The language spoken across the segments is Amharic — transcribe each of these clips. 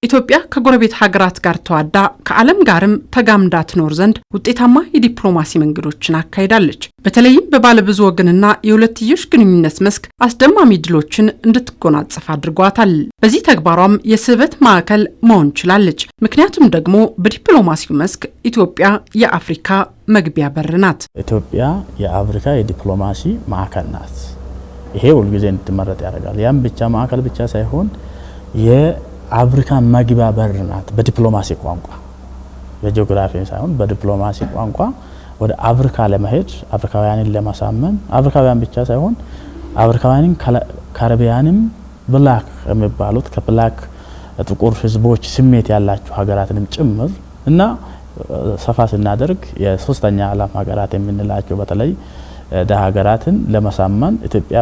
ኢትዮጵያ ከጎረቤት ሀገራት ጋር ተዋዳ ከዓለም ጋርም ተጋምዳ ትኖር ዘንድ ውጤታማ የዲፕሎማሲ መንገዶችን አካሂዳለች። በተለይም በባለብዙ ወገንና የሁለትዮሽ ግንኙነት መስክ አስደማሚ ድሎችን እንድትጎናጸፍ አድርጓታል። በዚህ ተግባሯም የስበት ማዕከል መሆን ችላለች። ምክንያቱም ደግሞ በዲፕሎማሲው መስክ ኢትዮጵያ የአፍሪካ መግቢያ በር ናት። ኢትዮጵያ የአፍሪካ የዲፕሎማሲ ማዕከል ናት። ይሄ ሁልጊዜ እንድትመረጥ ያደርጋል። ያም ብቻ ማዕከል ብቻ ሳይሆን የአፍሪካ መግቢያ በር ናት። በዲፕሎማሲ ቋንቋ በጂኦግራፊ ሳይሆን በዲፕሎማሲ ቋንቋ ወደ አፍሪካ ለመሄድ አፍሪካውያንን ለማሳመን አፍሪካውያን ብቻ ሳይሆን አፍሪካውያንን ካሪቢያንም ብላክ የሚባሉት ከብላክ ጥቁር ህዝቦች ስሜት ያላቸው ሀገራትንም ጭምር እና ሰፋ ስናደርግ የሶስተኛ ዓለም ሀገራት የምንላቸው በተለይ ደሃ ሀገራትን ለማሳመን ኢትዮጵያ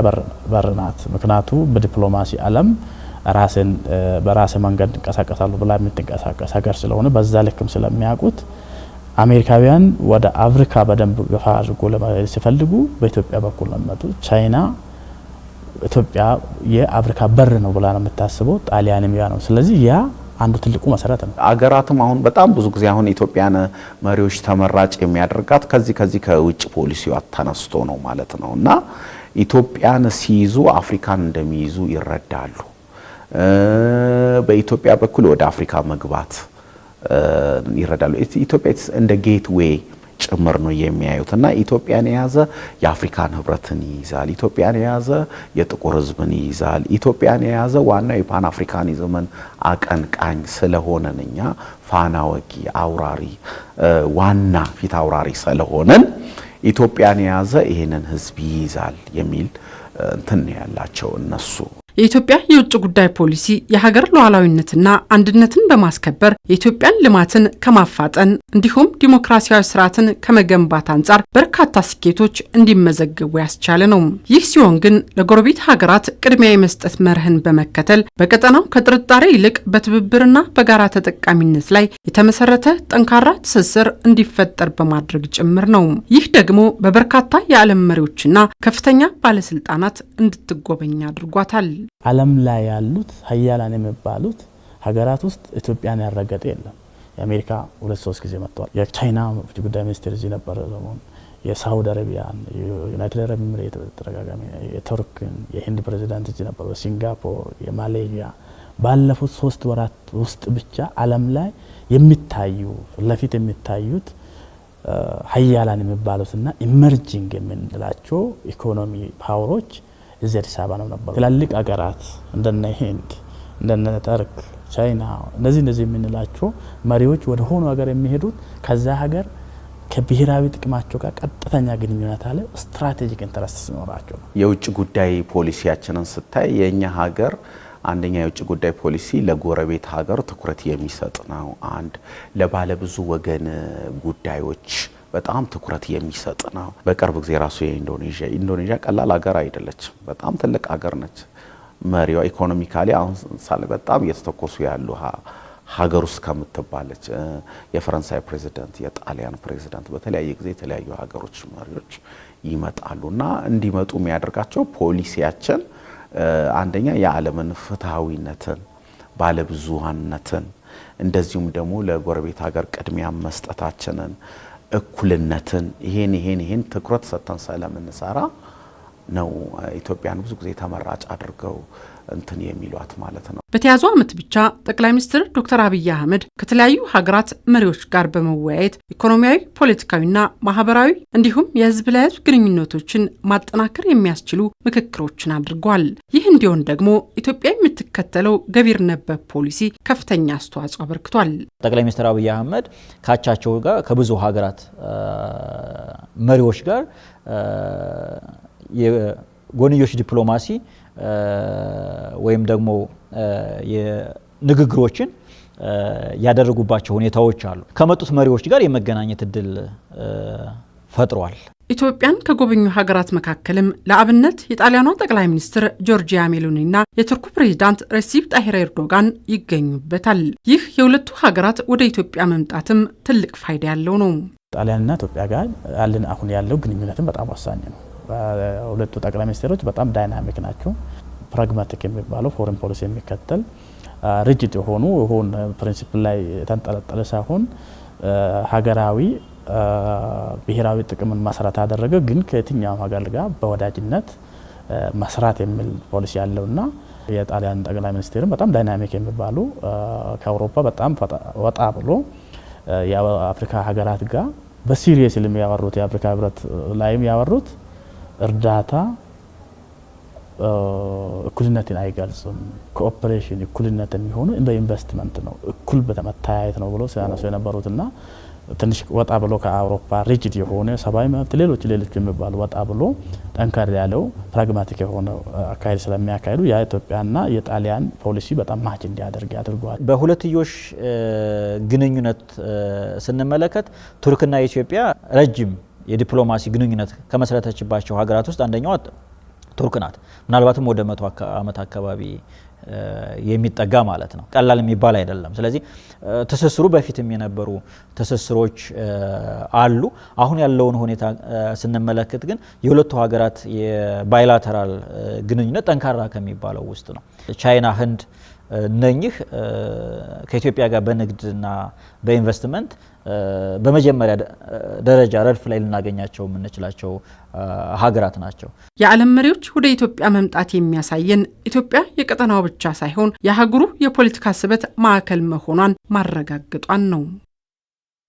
በር ናት። ምክንያቱም በዲፕሎማሲ ዓለም ራስን በራስ መንገድ እንቀሳቀሳሉ ብላ የምትንቀሳቀስ ሀገር ስለሆነ በዛ ልክም ስለሚያውቁት አሜሪካውያን ወደ አፍሪካ በደንብ ገፋ አድርጎ ለማለት ሲፈልጉ በኢትዮጵያ በኩል ነው የሚመጡት። ቻይና ኢትዮጵያ የአፍሪካ በር ነው ብላ ነው የምታስበው። ጣሊያንም ያ ነው። ስለዚህ ያ አንዱ ትልቁ መሰረት ነው። አገራትም አሁን በጣም ብዙ ጊዜ አሁን ኢትዮጵያን መሪዎች ተመራጭ የሚያደርጋት ከዚህ ከውጭ ፖሊሲዋ ተነስቶ ነው ማለት ነው እና ኢትዮጵያን ሲይዙ አፍሪካን እንደሚይዙ ይረዳሉ። በኢትዮጵያ በኩል ወደ አፍሪካ መግባት ይረዳሉ። ኢትዮጵያ እንደ ጌትዌይ ጭምር ነው የሚያዩትና ኢትዮጵያን የያዘ የአፍሪካን ህብረትን ይይዛል። ኢትዮጵያን የያዘ የጥቁር ህዝብን ይይዛል። ኢትዮጵያን የያዘ ዋናው የፓን አፍሪካኒዝምን አቀንቃኝ ስለሆነኛ ፋና ወጊ አውራሪ ዋና ፊት አውራሪ ስለሆነን ኢትዮጵያን የያዘ ይሄንን ህዝብ ይይዛል የሚል እንትን ያላቸው እነሱ። የኢትዮጵያ የውጭ ጉዳይ ፖሊሲ የሀገር ሉዓላዊነትና አንድነትን በማስከበር የኢትዮጵያን ልማትን ከማፋጠን እንዲሁም ዲሞክራሲያዊ ስርዓትን ከመገንባት አንጻር በርካታ ስኬቶች እንዲመዘገቡ ያስቻለ ነው። ይህ ሲሆን ግን ለጎረቤት ሀገራት ቅድሚያ የመስጠት መርህን በመከተል በቀጠናው ከጥርጣሬ ይልቅ በትብብርና በጋራ ተጠቃሚነት ላይ የተመሰረተ ጠንካራ ትስስር እንዲፈጠር በማድረግ ጭምር ነው። ይህ ደግሞ በበርካታ የዓለም መሪዎችና ከፍተኛ ባለስልጣናት እንድትጎበኝ አድርጓታል። ዓለም ላይ ያሉት ሀያላን የሚባሉት ሀገራት ውስጥ ኢትዮጵያን ያረገጠ የለም። የአሜሪካ 2-3 ጊዜ መጥቷል። የቻይና ውጭ ጉዳይ ሚኒስትር እዚህ ነበር ዘመን፣ የሳውዲ አረቢያን፣ የዩናይትድ አረብ ኤሚሬት ተደጋጋሚ፣ የቱርክን፣ የህንድ ፕሬዝዳንት እዚህ ነበር፣ የሲንጋፖር፣ የማሌዥያ ባለፉት 3 ወራት ውስጥ ብቻ ዓለም ላይ የሚታዩ ለፊት የሚታዩት ሀያላን የሚባሉትና ኢመርጂንግ የምንላቸው ኢኮኖሚ ፓወሮች እዚህ አዲስ አበባ ነው ነበር። ትላልቅ ሀገራት እንደነ ህንድ እንደነ ተርክ፣ ቻይና እነዚህ የምንላቸው መሪዎች ወደ ሆኖ ሀገር የሚሄዱት ከዛ ሀገር ከብሔራዊ ጥቅማቸው ጋር ቀጥተኛ ግንኙነት አለ፣ ስትራቴጂክ ኢንተረስት ሲኖራቸው ነው። የውጭ ጉዳይ ፖሊሲያችንን ስታይ የኛ ሀገር አንደኛ የውጭ ጉዳይ ፖሊሲ ለጎረቤት ሀገር ትኩረት የሚሰጥ ነው። አንድ ለባለብዙ ወገን ጉዳዮች በጣም ትኩረት የሚሰጥ ነው። በቅርብ ጊዜ ራሱ የኢንዶኔዥያ ቀላል ሀገር አይደለችም። በጣም ትልቅ ሀገር ነች። መሪዋ ኢኮኖሚካሊ አሁን ሳለ በጣም እየተተኮሱ ያሉ ሀገር ውስጥ ከምትባለች የፈረንሳይ ፕሬዚዳንት፣ የጣሊያን ፕሬዚዳንት በተለያየ ጊዜ የተለያዩ ሀገሮች መሪዎች ይመጣሉና እንዲመጡ የሚያደርጋቸው ፖሊሲያችን አንደኛ የዓለምን ፍትሃዊነትን፣ ባለብዙሃነትን እንደዚሁም ደግሞ ለጎረቤት ሀገር ቅድሚያ መስጠታችንን እኩልነትን ይሄን ትኩረት ሰጥተን ስለምንሰራ ነው ኢትዮጵያን ብዙ ጊዜ ተመራጭ አድርገው እንትን የሚሏት ማለት ነው። በተያዙ ዓመት ብቻ ጠቅላይ ሚኒስትር ዶክተር አብይ አህመድ ከተለያዩ ሀገራት መሪዎች ጋር በመወያየት ኢኮኖሚያዊ፣ ፖለቲካዊና ማህበራዊ እንዲሁም የህዝብ ለህዝብ ግንኙነቶችን ማጠናከር የሚያስችሉ ምክክሮችን አድርጓል። ይህ እንዲሆን ደግሞ ኢትዮጵያ የምትከተለው ገቢር ነበብ ፖሊሲ ከፍተኛ አስተዋጽኦ አበርክቷል። ጠቅላይ ሚኒስትር አብይ አህመድ ካቻቸው ጋር ከብዙ ሀገራት መሪዎች ጋር የጎንዮሽ ዲፕሎማሲ ወይም ደግሞ የንግግሮችን ያደረጉባቸው ሁኔታዎች አሉ። ከመጡት መሪዎች ጋር የመገናኘት እድል ፈጥሯል። ኢትዮጵያን ከጎበኙ ሀገራት መካከልም ለአብነት የጣሊያኗ ጠቅላይ ሚኒስትር ጆርጂያ ሜሎኒና የቱርኩ ፕሬዝዳንት ሬሲፕ ጣሂር ኤርዶጋን ይገኙበታል። ይህ የሁለቱ ሀገራት ወደ ኢትዮጵያ መምጣትም ትልቅ ፋይዳ ያለው ነው። ጣሊያንና ኢትዮጵያ ጋር አሁን ያለው ግንኙነትም በጣም ወሳኝ ነው። ሁለቱ ጠቅላይ ሚኒስትሮች በጣም ዳይናሚክ ናቸው። ፕራግማቲክ የሚባለው ፎሬን ፖሊሲ የሚከተል ሪጂድ የሆኑ ፕሪንሲፕል ላይ የተንጠለጠለ ሳይሆን ሀገራዊ ብሔራዊ ጥቅምን መሰረት ያደረገ ግን ከየትኛው ሀገር ጋር በወዳጅነት መስራት የሚል ፖሊሲ ያለውና የጣሊያን ጠቅላይ ሚኒስትርም በጣም ዳይናሚክ የሚባሉ ከአውሮፓ በጣም ወጣ ብሎ የአፍሪካ ሀገራት ጋር በሲሪየስ የሚያወሩት የአፍሪካ ህብረት ላይም ያወሩት እርዳታ እኩልነትን አይገልጽም። ኮኦፐሬሽን እኩልነት የሚሆኑ በኢንቨስትመንት ነው፣ እኩል በመታየት ነው ብሎ ሲያነሱ የነበሩትና ትንሽ ወጣ ብሎ ከአውሮፓ ሪጂድ የሆነ ሰብአዊ መብት ሌሎች የሚባሉ ወጣ ብሎ ጠንከር ያለው ፕራግማቲክ የሆነ አካሄድ ስለሚያካሂዱ የኢትዮጵያና የጣሊያን ፖሊሲ በጣም ማች እንዲያደርግ ያድርጓል። በሁለትዮሽ ግንኙነት ስንመለከት ቱርክና ኢትዮጵያ ረጅም የዲፕሎማሲ ግንኙነት ከመሰረተችባቸው ሀገራት ውስጥ አንደኛው ቱርክ ናት። ምናልባትም ወደ 100 ዓመት አካባቢ የሚጠጋ ማለት ነው። ቀላል የሚባል አይደለም። ስለዚህ ትስስሩ በፊትም የነበሩ ትስስሮች አሉ። አሁን ያለውን ሁኔታ ስንመለከት ግን የሁለቱ ሀገራት የባይላተራል ግንኙነት ጠንካራ ከሚባለው ውስጥ ነው። ቻይና፣ ህንድ እነኚህ ከኢትዮጵያ ጋር በንግድና በኢንቨስትመንት በመጀመሪያ ደረጃ ረድፍ ላይ ልናገኛቸው የምንችላቸው ሀገራት ናቸው። የዓለም መሪዎች ወደ ኢትዮጵያ መምጣት የሚያሳየን ኢትዮጵያ የቀጠናው ብቻ ሳይሆን የሀገሩ የፖለቲካ ስበት ማዕከል መሆኗን ማረጋገጧን ነው።